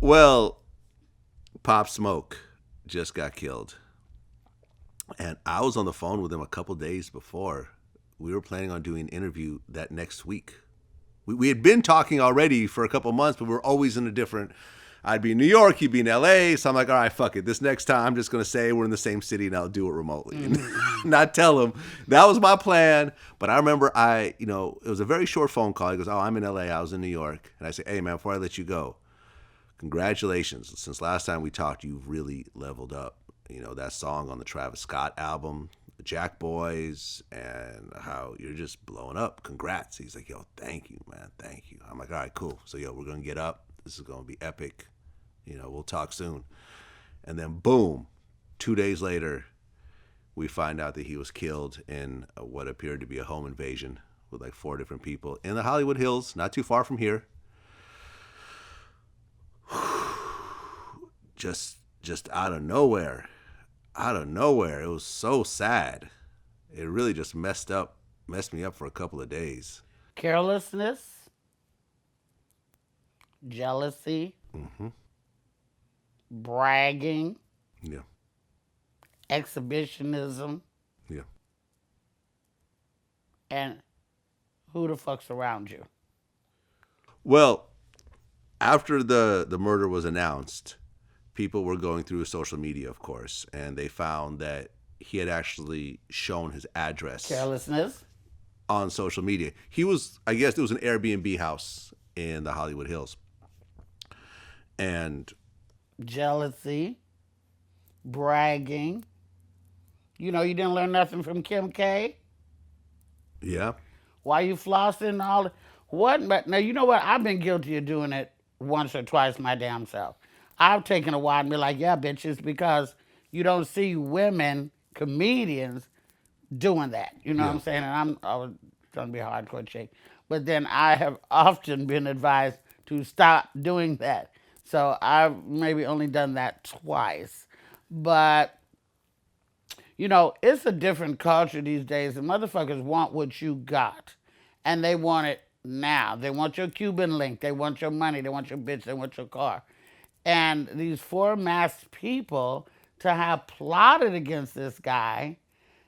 Well, Pop Smoke just got killed. And I was on the phone with him a couple days before. We were planning on doing an interview that next week. We had been talking already for a couple months, but we were always in a different. I'd be in New York, he'd be in LA. So I'm like, all right, fuck it. This next time, I'm just going to say we're in the same city and I'll do it remotely. Not tell him. That was my plan. But I remember it was a very short phone call. He goes, oh, I'm in LA. I was in New York. And I say, hey, man, before I let you go, congratulations. Since last time we talked, you've really leveled up. That song on the Travis Scott album, the Jack Boys, and how you're just blowing up. Congrats. He's like, yo, thank you, man. Thank you. I'm like, all right, cool. So, we're going to get up. This is going to be epic. We'll talk soon. And then, boom, 2 days later, we find out that he was killed in what appeared to be a home invasion with like 4 different people in the Hollywood Hills, not too far from here. Just out of nowhere. It was so sad. It really just messed me up for a couple of days. Carelessness, jealousy, bragging, Yeah. exhibitionism, Yeah. and who the fuck's around you? Well, after the murder was announced, people were going through social media, of course, and they found that he had actually shown his address Carelessness, on social media. I guess it was an Airbnb house in the Hollywood Hills. And jealousy, bragging. You didn't learn nothing from Kim K. yeah, Why you flossing and all? What? But now you know what? I've been guilty of doing it once or twice my damn self. I've taken a while and be like, yeah, bitches, because you don't see women comedians doing that. You know what I'm saying? And I was trying to be a hardcore chick. But then I have often been advised to stop doing that. So I've maybe only done that twice. But, it's a different culture these days. The motherfuckers want what you got. And they want it now. They want your Cuban link. They want your money. They want your bitch. They want your car. And these 4 masked people to have plotted against this guy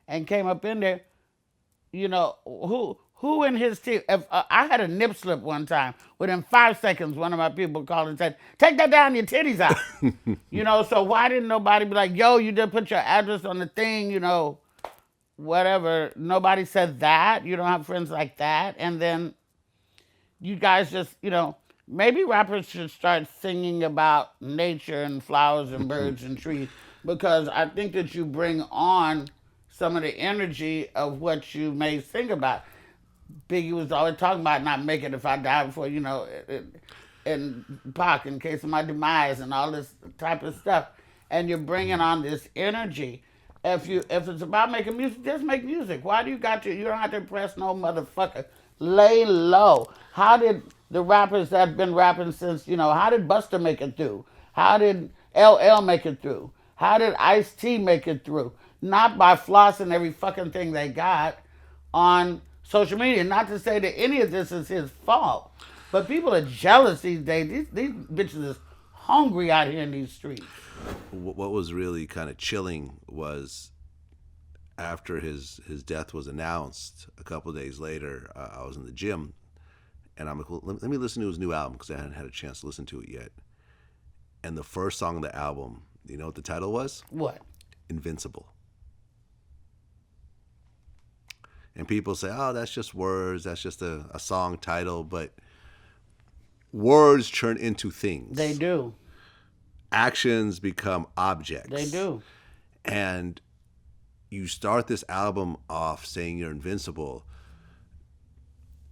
and came up in there, who in his team? If I had a nip slip one time, within 5 seconds, one of my people called and said, "Take that down, your titties out." So why didn't nobody be like, "Yo, you did put your address on the thing," whatever. Nobody said that. You don't have friends like that, and then you guys just, maybe rappers should start singing about nature and flowers and birds and trees, because I think that you bring on some of the energy of what you may sing about. Biggie was always talking about not making it if I die before, and Pac in case of my demise and all this type of stuff. And you're bringing on this energy. If it's about making music, just make music. Why do you don't have to impress no motherfucker. Lay low. How did the rappers that have been rapping since, how did Buster make it through? How did LL make it through? How did Ice-T make it through? Not by flossing every fucking thing they got on social media. Not to say that any of this is his fault, but people are jealous these days. These bitches is hungry out here in these streets. What was really kind of chilling was after his death was announced, a couple of days later, I was in the gym, and I'm like, well, let me listen to his new album, because I hadn't had a chance to listen to it yet. And the first song on the album, you know what the title was? What? Invincible. And people say, oh, that's just words, that's just a song title, but words turn into things. They do. Actions become objects. They do. And you start this album off saying you're invincible,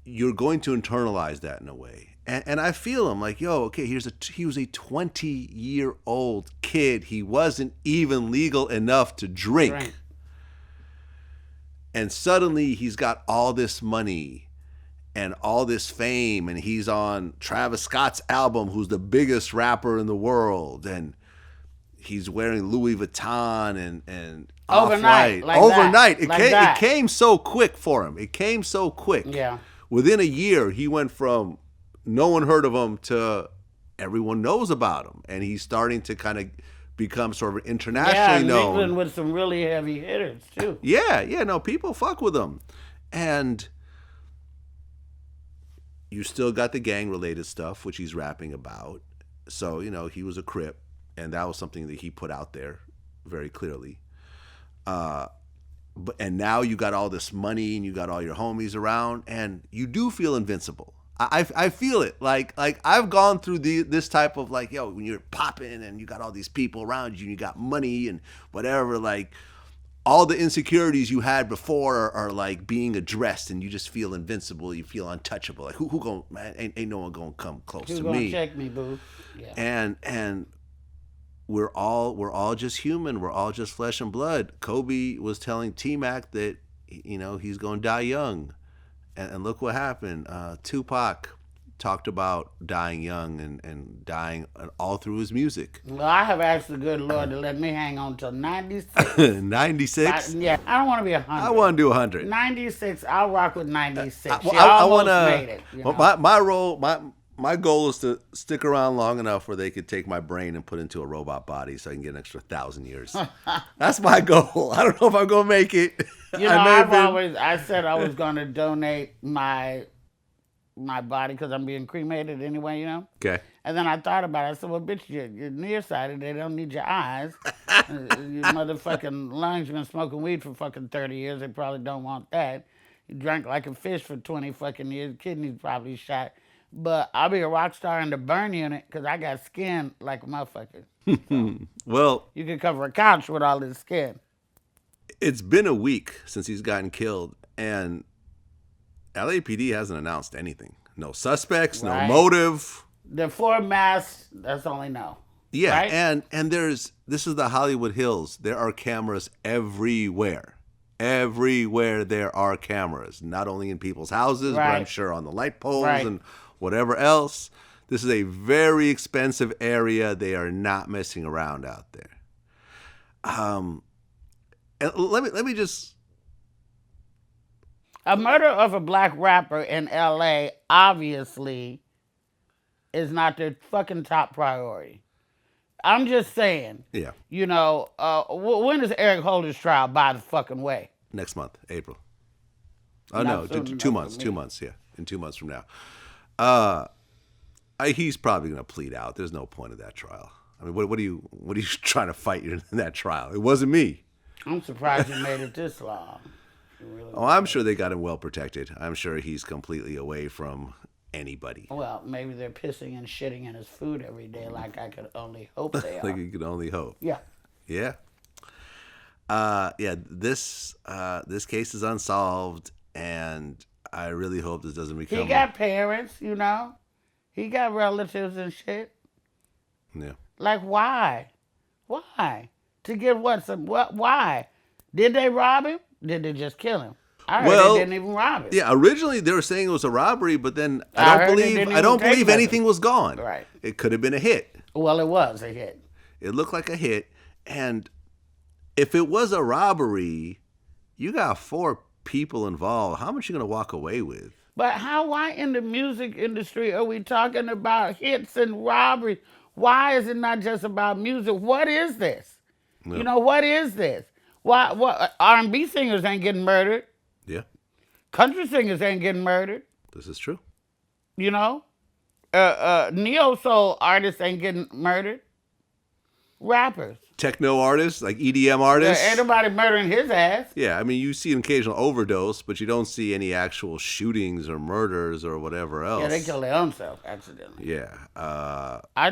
you're going to internalize that in a way. And I feel him like, yo, okay, he was a 20-year-old kid. He wasn't even legal enough to drink. Right. And suddenly he's got all this money and all this fame, and he's on Travis Scott's album, who's the biggest rapper in the world, and he's wearing Louis Vuitton and overnight, Off-White. Overnight. It came so quick for him. It came so quick. Yeah. Within a year, he went from no one heard of him to everyone knows about him, and he's starting to kind of become sort of Yeah, internationally and mingling known. with some really heavy hitters too. Yeah, yeah, no, people fuck with him, and you still got the gang related stuff, which he's rapping about. So he was a Crip, and that was something that he put out there very clearly. Uh, and now you got all this money and you got all your homies around, and you do feel invincible. I feel it like I've gone through this type of like, yo, when you're popping and you got all these people around you and you got money and whatever, like all the insecurities you had before are like being addressed, and you just feel invincible. You feel untouchable. Like who going, man, ain't no one gonna come close Who's to gonna me. check me, boo? Yeah. And we're all just human. We're all just flesh and blood. Kobe was telling T Mac that he's gonna die young, and look what happened. Tupac talked about dying young and dying all through his music. Well, I have asked the good Lord to let me hang on till 96. 96. Yeah, I don't want to be I 100. want to do 100. 96, I'll rock with 96. She I almost want made it. to. My goal is to stick around long enough where they could take my brain and put it into a robot body, so I can get an extra 1,000 years. That's my goal. I don't know if I'm gonna make it. I said I was going to donate my body because I'm being cremated anyway. Okay. And then I thought about it. I said, well, bitch, you're nearsighted. They don't need your eyes. Your motherfucking lungs, you been smoking weed for fucking 30 years. They probably don't want that. You drank like a fish for 20 fucking years. Kidneys probably shot. But I'll be a rock star in the burn unit because I got skin like a motherfucker. Well, You could cover a couch with all this skin. it's been a week since he's gotten killed, and LAPD hasn't announced anything. No suspects, no Right. motive. The 4 masks, that's all I know. Yeah, Right? and this is the Hollywood Hills. There are cameras everywhere. Everywhere there are cameras, not only in people's houses, but I'm Right. sure on the light poles Right. and whatever else. This is a very expensive area. They are not messing around out there. And let me just A murder of a black rapper in LA obviously is not their fucking top priority. I'm just saying, yeah, when is Eric Holder's trial, by the fucking way? next month, April. Oh Not no, soon 2 enough months, for 2 me. months, yeah, in 2 months from now. Uh, he's probably going to plead out. There's no point of that trial. I mean, what are you trying to fight in that trial? It wasn't me. I'm surprised you made it this long. Really. Oh, I'm sure they got him well protected. I'm sure he's completely away from anybody. Well, maybe they're pissing and shitting in his food every day, like I could only hope they Like are. you can only hope. Yeah. Yeah. Yeah. This case is unsolved, and I really hope this doesn't become. He got parents, He got relatives and shit. Yeah. Like, why? Why? To get what? Why? Did they rob him? Did they just kill him? I heard Well, they didn't even rob him. Yeah. Originally, they were saying it was a robbery, but then I I heard don't they believe didn't I don't even take believe nothing. anything was gone. Right. It could have been a hit. Well, it was a hit. It looked like a hit, and if it was a robbery, you got 4 people involved. How much you gonna walk away with? But why in the music industry are we talking about hits and robberies? Why is it not just about music? What is this? No. What is this? Why? What? R&B singers ain't getting murdered. Yeah, Country singers ain't getting murdered. this is true. Neo soul artists ain't getting murdered. Rappers. Techno artists, like EDM artists. Ain't nobody murdering his ass. Yeah, I mean, you see an occasional overdose, but you don't see any actual shootings or murders or whatever else. Yeah, they kill their own self accidentally. Yeah. I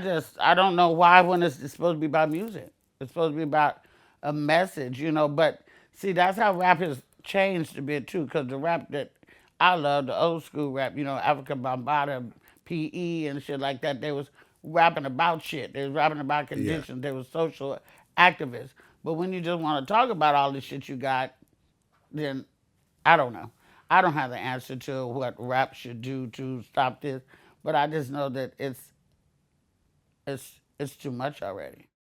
don't know why when it's supposed to be about music. It's supposed to be about a message, But see, that's how rap has changed a bit too, because the rap that I love, the old school rap, Africa Bambaataa, PE and shit like that, they was rapping about shit. They was rapping about conditions. They was social activists. But when you just want to talk about all the shit you got, then I don't know. I don't have the answer to what rap should do to stop this, but I just know that it's too much already.